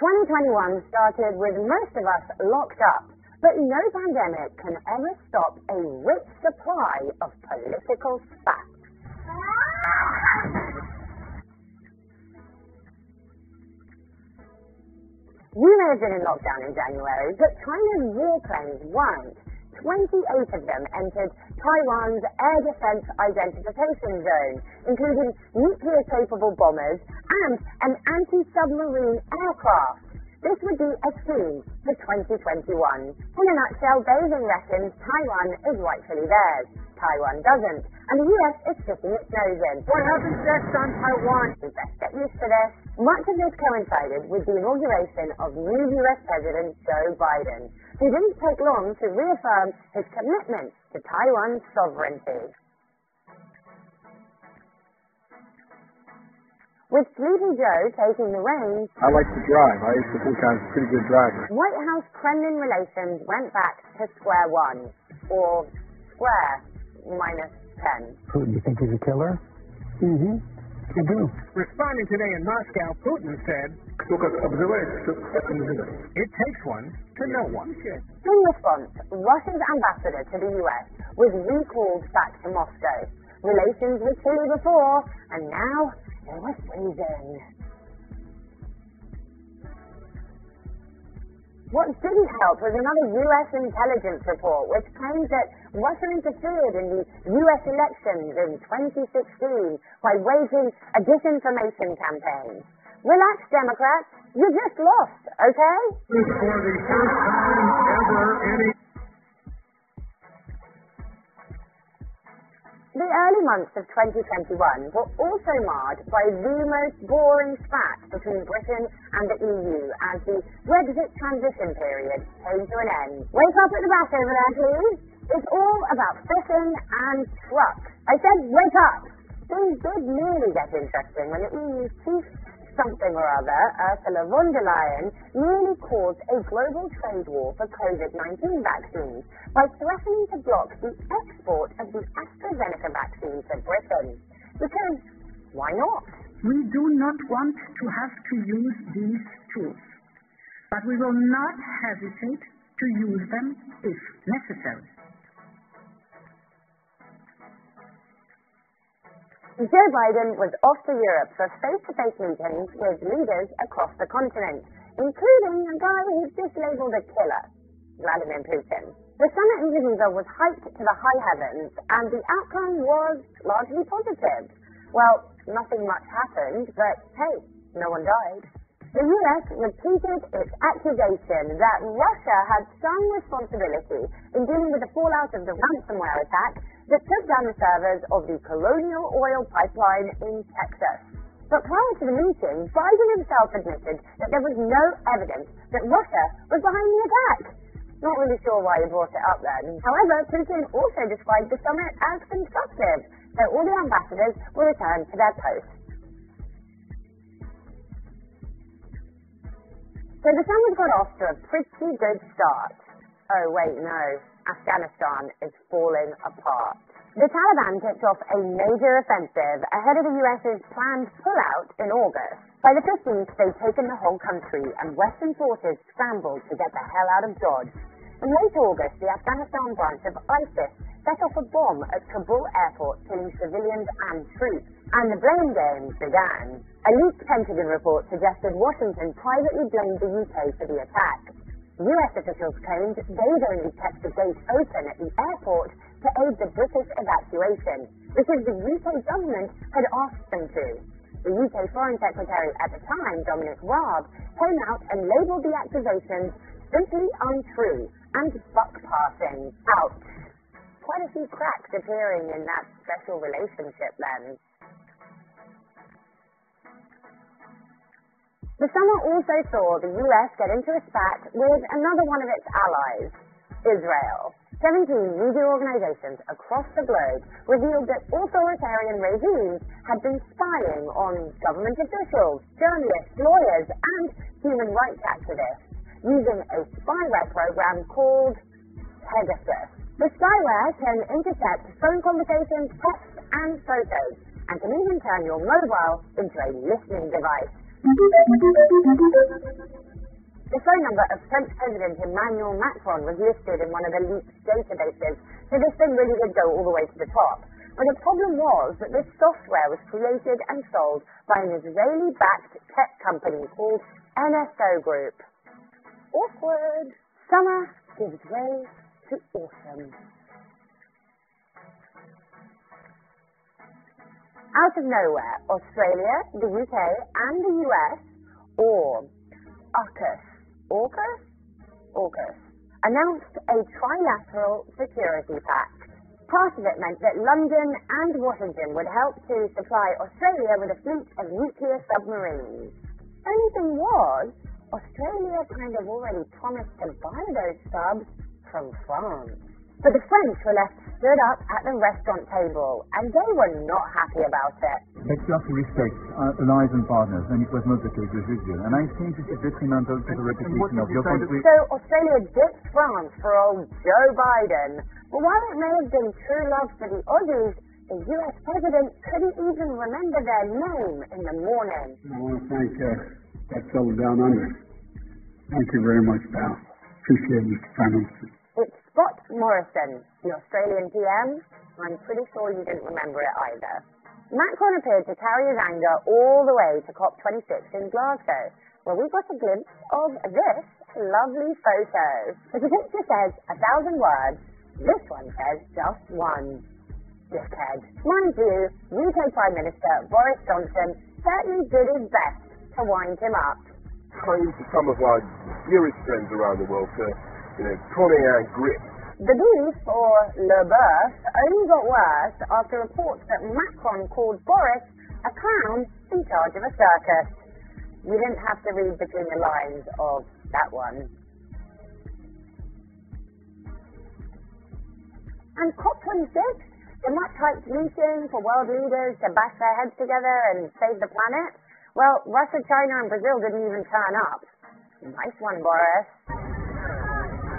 2021 started with most of us locked up, but no pandemic can ever stop a rich supply of political spats. You may have been in lockdown in January, but China's warplanes weren't. 28 of them entered Taiwan's air defense identification zone, including nuclear-capable bombers and an anti-submarine aircraft. This would be a theme for 2021. In a nutshell, Beijing reckons Taiwan is rightfully theirs. Taiwan doesn't, and the US is sticking its nose in. What happens next on Taiwan? We best get used to this. Much of this coincided with the inauguration of new US President Joe Biden, who didn't take long to reaffirm his commitment to Taiwan's sovereignty. With Sleepy Joe taking the reins, I like to drive. I used to think I was a pretty good driver. White House-Kremlin relations went back to square one, or square minus 10. Putin, you think he's a killer? Mm-hmm. I do. Responding today in Moscow, Putin said, it takes one to know one. In response, Russia's ambassador to the US was recalled back to Moscow. Relations were chilly before, and now they were freezing. What didn't help was another US intelligence report which claimed that Russia interfered in the US elections in 2016 by waging a disinformation campaign. Relax, Democrats. You just lost, okay? For the first time ever, The early months of 2021 were also marred by the most boring spat between Britain and the EU as the Brexit transition period came to an end. Wake up at the back over there, please. It's all about fishing and trucks. I said wake up. Things did nearly get interesting when the EU's chief something or other, Ursula von der Leyen, nearly caused a global trade war for COVID-19 vaccines by threatening to block the export of the AstraZeneca vaccine to Britain. Because, why not? We do not want to have to use these tools, but we will not hesitate to use them if necessary. Joe Biden was off to Europe for face-to-face meetings with leaders across the continent, including a guy who's just labelled a killer, Vladimir Putin. The summit in Geneva was hyped to the high heavens, and the outcome was largely positive. Well, nothing much happened, but hey, no one died. The US repeated its accusation that Russia had some responsibility in dealing with the fallout of the ransomware attack that took down the servers of the Colonial Oil Pipeline in Texas. But prior to the meeting, Biden himself admitted that there was no evidence that Russia was behind the attack. Not really sure why he brought it up then. However, Putin also described the summit as constructive, so all the ambassadors were returned to their posts. So the summit got off to a pretty good start. Oh wait, no. Afghanistan is falling apart. The Taliban kicked off a major offensive ahead of the US's planned pullout in August. By the 15th, they'd taken the whole country, and Western forces scrambled to get the hell out of Dodge. In late August, the Afghanistan branch of ISIS set off a bomb at Kabul airport, killing civilians and troops, and the blame game began. A leaked Pentagon report suggested Washington privately blamed the UK for the attack. US officials claimed they'd only kept the gate open at the airport to aid the British evacuation, because the UK government had asked them to. The UK Foreign Secretary at the time, Dominic Raab, came out and labelled the accusations simply untrue and buck-passing. Ouch. Quite a few cracks appearing in that special relationship then. The summer also saw the US get into a spat with another one of its allies, Israel. 17 media organizations across the globe revealed that authoritarian regimes had been spying on government officials, journalists, lawyers, and human rights activists using a spyware program called Pegasus. The spyware can intercept phone conversations, texts, and photos, and can even turn your mobile into a listening device. phone number of French President Emmanuel Macron was listed in one of the leaked databases, so this thing really did go all the way to the top. But the problem was that this software was created and sold by an Israeli-backed tech company called NSO Group. Awkward. Summer gives way to autumn. Out of nowhere, Australia, the UK, and the US, or AUKUS, announced a trilateral security pact. Part of it meant that London and Washington would help to supply Australia with a fleet of nuclear submarines. Only thing was, Australia kind of already promised to buy those subs from France. But the French were left stood up at the restaurant table, and they were not happy about it. Let's just respect allies and partners, and it was not the case with Israel. And I think this is detrimental to the reputation of your country. So Australia ditched France for old Joe Biden. But while it may have been true love for the Aussies, the US president couldn't even remember their name in the morning. I want to thank that fellow down under. Thank you very much, pal. Appreciate it, Mr. Prime Minister. It's Scott Morrison, the Australian PM. I'm pretty sure you didn't remember it either. Macron appeared to carry his anger all the way to COP26 in Glasgow, where we got a glimpse of this lovely photo. If the picture says 1,000 words, this one says just one. Dickhead. Mind you, UK Prime Minister Boris Johnson certainly did his best to wind him up. Kind to some of our dearest friends around the world to, pulling our grip. The beef, or le boeuf, only got worse after reports that Macron called Boris a clown in charge of a circus. You didn't have to read between the lines of that one. And COP26, the much-hyped meeting for world leaders to bash their heads together and save the planet, well, Russia, China, and Brazil didn't even turn up. Nice one, Boris.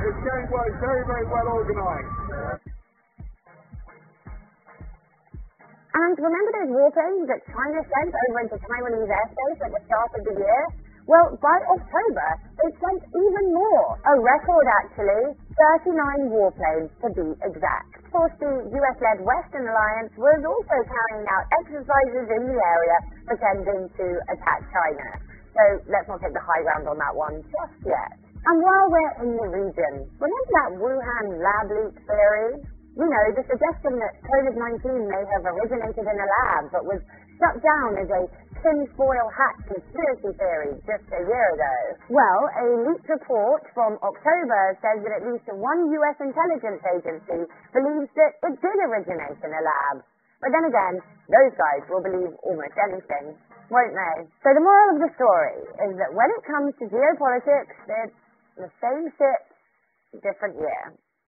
It's going well, very, very well organised. And remember those warplanes that China sent over into Taiwanese airspace at the start of the year? Well, by October, they sent even more. A record, actually. 39 warplanes, to be exact. Of course, the US-led Western Alliance was also carrying out exercises in the area, pretending to attack China. So let's not take the high ground on that one just yet. And while we're in the region, remember that Wuhan lab leak theory? You know, the suggestion that COVID-19 may have originated in a lab, but was shut down as a tinfoil hat conspiracy theory just a year ago. Well, a leaked report from October says that at least one US intelligence agency believes that it did originate in a lab. But then again, those guys will believe almost anything, won't they? So the moral of the story is that when it comes to geopolitics, it's the same shit, different year.